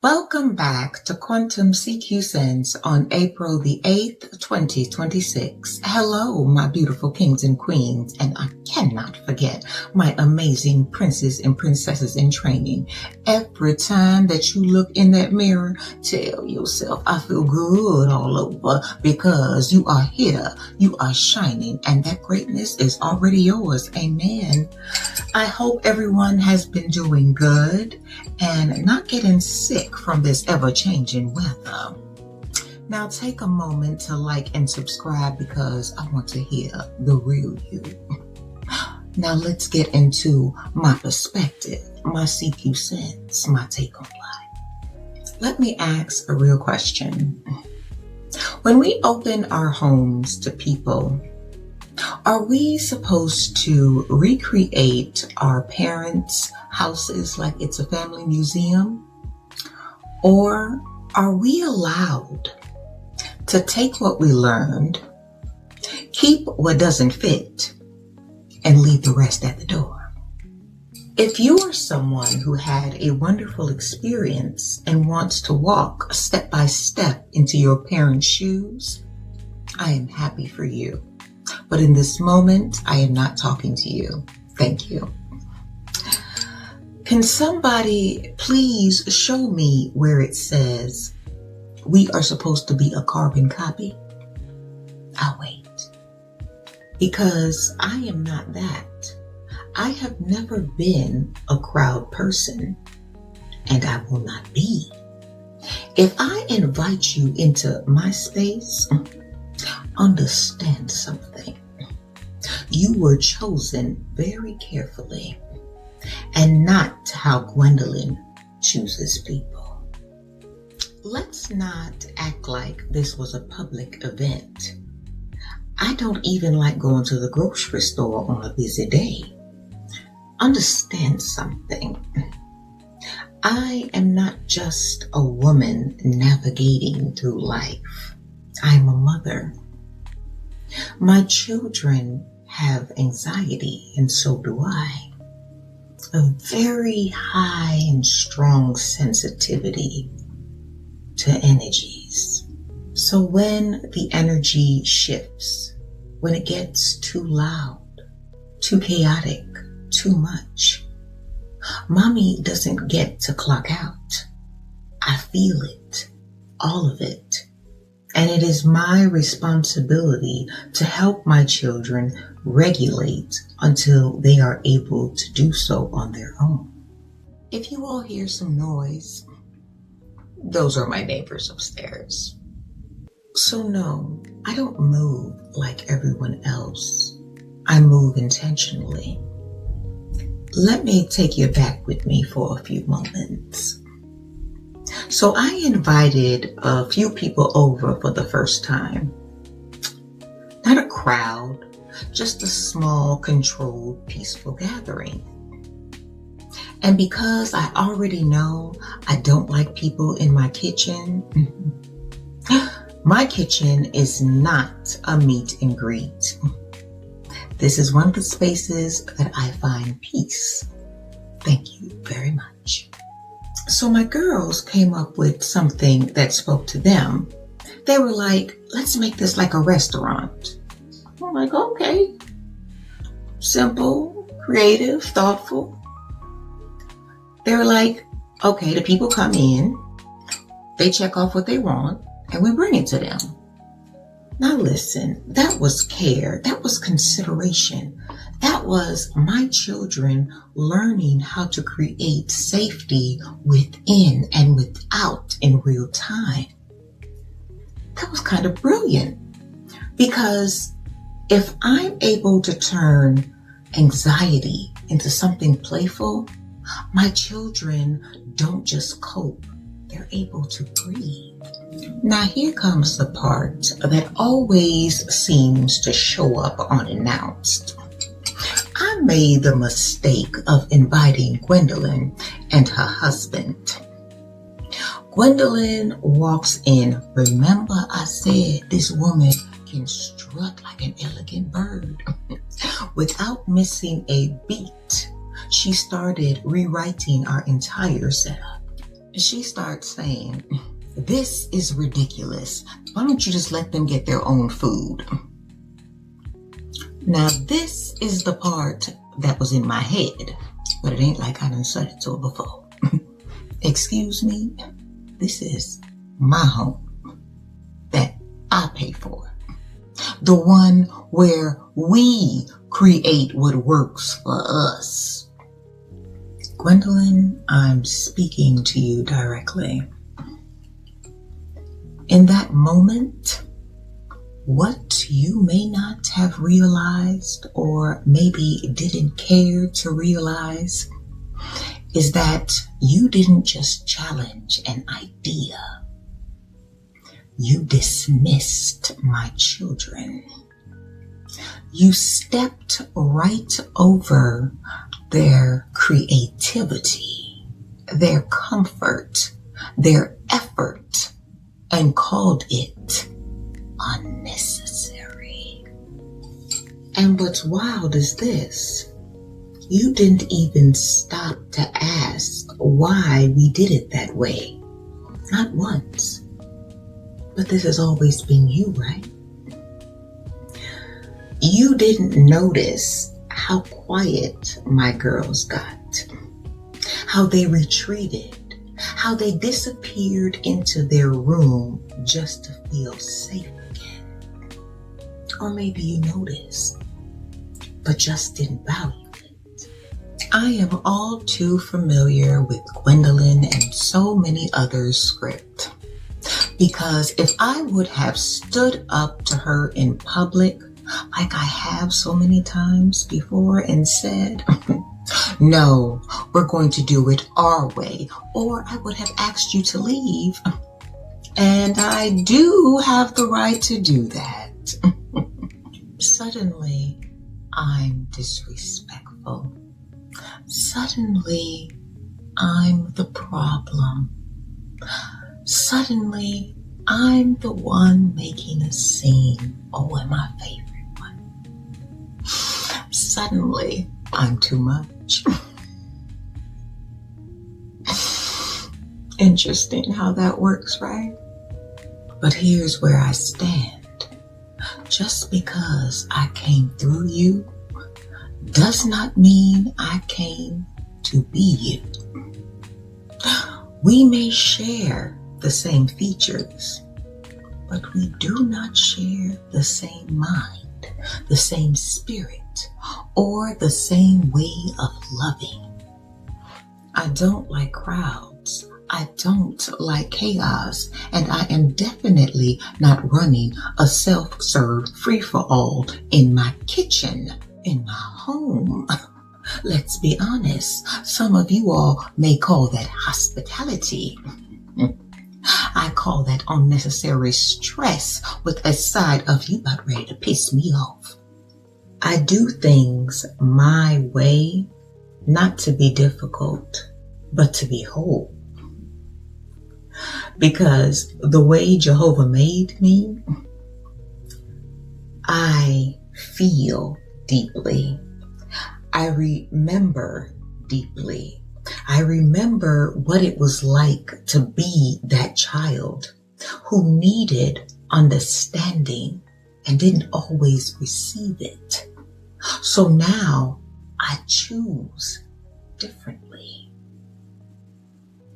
Welcome back to Quantum CQ Sense on April the 8th, 2026. Hello, my beautiful kings and queens, and I cannot forget my amazing princes and princesses in training. Every time that you look in that mirror, tell yourself, I feel good all over because you are here, you are shining, and that greatness is already yours. Amen. I hope everyone has been doing good and not getting sick from this ever-changing weather. Now take a moment to like and subscribe because I want to hear the real you. Now let's get into my perspective, my CQ sense, my take on life. Let me ask a real question. When we open our homes to people, are we supposed to recreate our parents' houses like it's a family museum? Or are we allowed to take what we learned, keep what doesn't fit, and leave the rest at the door? If you are someone who had a wonderful experience and wants to walk step by step into your parents' shoes, I am happy for you. But in this moment, I am not talking to you. Thank you. Can somebody please show me where it says we are supposed to be a carbon copy? I'll wait. Because I am not that. I have never been a crowd person, and I will not be. If I invite you into my space, understand something. You were chosen very carefully, and not how Gwendolyn chooses people. Let's not act like this was a public event. I don't even like going to the grocery store on a busy day. Understand something. I am not just a woman navigating through life. I'm a mother. My children have anxiety, and so do I. A very high and strong sensitivity to energies. So when the energy shifts, when it gets too loud, too chaotic, too much, mommy doesn't get to clock out. I feel it, all of it. And it is my responsibility to help my children regulate until they are able to do so on their own. If you all hear some noise, those are my neighbors upstairs. So no, I don't move like everyone else. I move intentionally. Let me take you back with me for a few moments. So I invited a few people over for the first time. Not a crowd, just a small, controlled, peaceful gathering. And because I already know I don't like people in my kitchen, my kitchen is not a meet and greet. This is one of the spaces that I find peace. Thank you very much. So my girls came up with something that spoke to them. They were like, let's make this like a restaurant. I'm like, okay. Simple, creative, thoughtful. They were like, okay, the people come in, they check off what they want, and we bring it to them. Now listen, that was care, that was consideration. That was my children learning how to create safety within and without in real time. That was kind of brilliant because if I'm able to turn anxiety into something playful, my children don't just cope, they're able to breathe. Now here comes the part that always seems to show up unannounced. I made the mistake of inviting Gwendolyn and her husband. Gwendolyn walks in. Remember I said this woman can strut like an elegant bird. Without missing a beat, she started rewriting our entire setup. she starts saying, "This is ridiculous. Why don't you just let them get their own food?" Now, this is the part that was in my head, but it ain't like I done said it to her before. Excuse me, this is my home that I pay for. The one where we create what works for us. Gwendolyn, I'm speaking to you directly. In that moment, what you may not have realized, or maybe didn't care to realize, is that you didn't just challenge an idea. You dismissed my children. You stepped right over their creativity, their comfort, their effort, and called it unnecessary. And what's wild is this: you didn't even stop to ask why we did it that way. Not once. But this has always been you, right? You didn't notice how quiet my girls got, how they retreated, how they disappeared into their room just to feel safe again. Or maybe you noticed, but just didn't value it. I am all too familiar with Gwendolyn and so many others' script. Because if I would have stood up to her in public, like I have so many times before, and said, "No, we're going to do it our way," or I would have asked you to leave. And I do have the right to do that. Suddenly, I'm disrespectful. Suddenly, I'm the problem. Suddenly, I'm the one making a scene. Oh, and my favorite one. Suddenly, I'm too much. Interesting how that works, right? But here's where I stand. Just because I came through you does not mean I came to be you. We may share the same features, but we do not share the same mind, the same spirit, or the same way of loving. I don't like crowds. I don't like chaos, and I am definitely not running a self-serve free-for-all in my kitchen, in my home. Let's be honest, some of you all may call that hospitality. I call that unnecessary stress with a side of you about ready to piss me off. I do things my way, not to be difficult, but to be whole. Because the way Jehovah made me, I feel deeply. I remember deeply. I remember what it was like to be that child who needed understanding and didn't always receive it. So now I choose differently.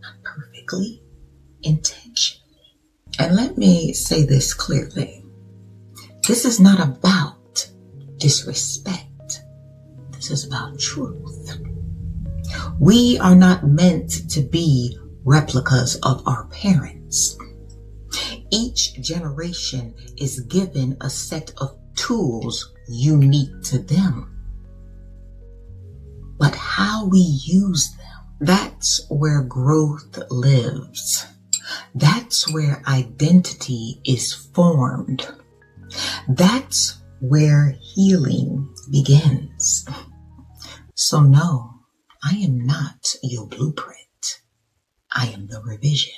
Not perfectly, intentionally. And let me say this clearly. This is not about disrespect. This is about truth. We are not meant to be replicas of our parents. Each generation is given a set of tools unique to them. But how we use them, that's where growth lives. That's where identity is formed. That's where healing begins. So no, I am not your blueprint. I am the revision.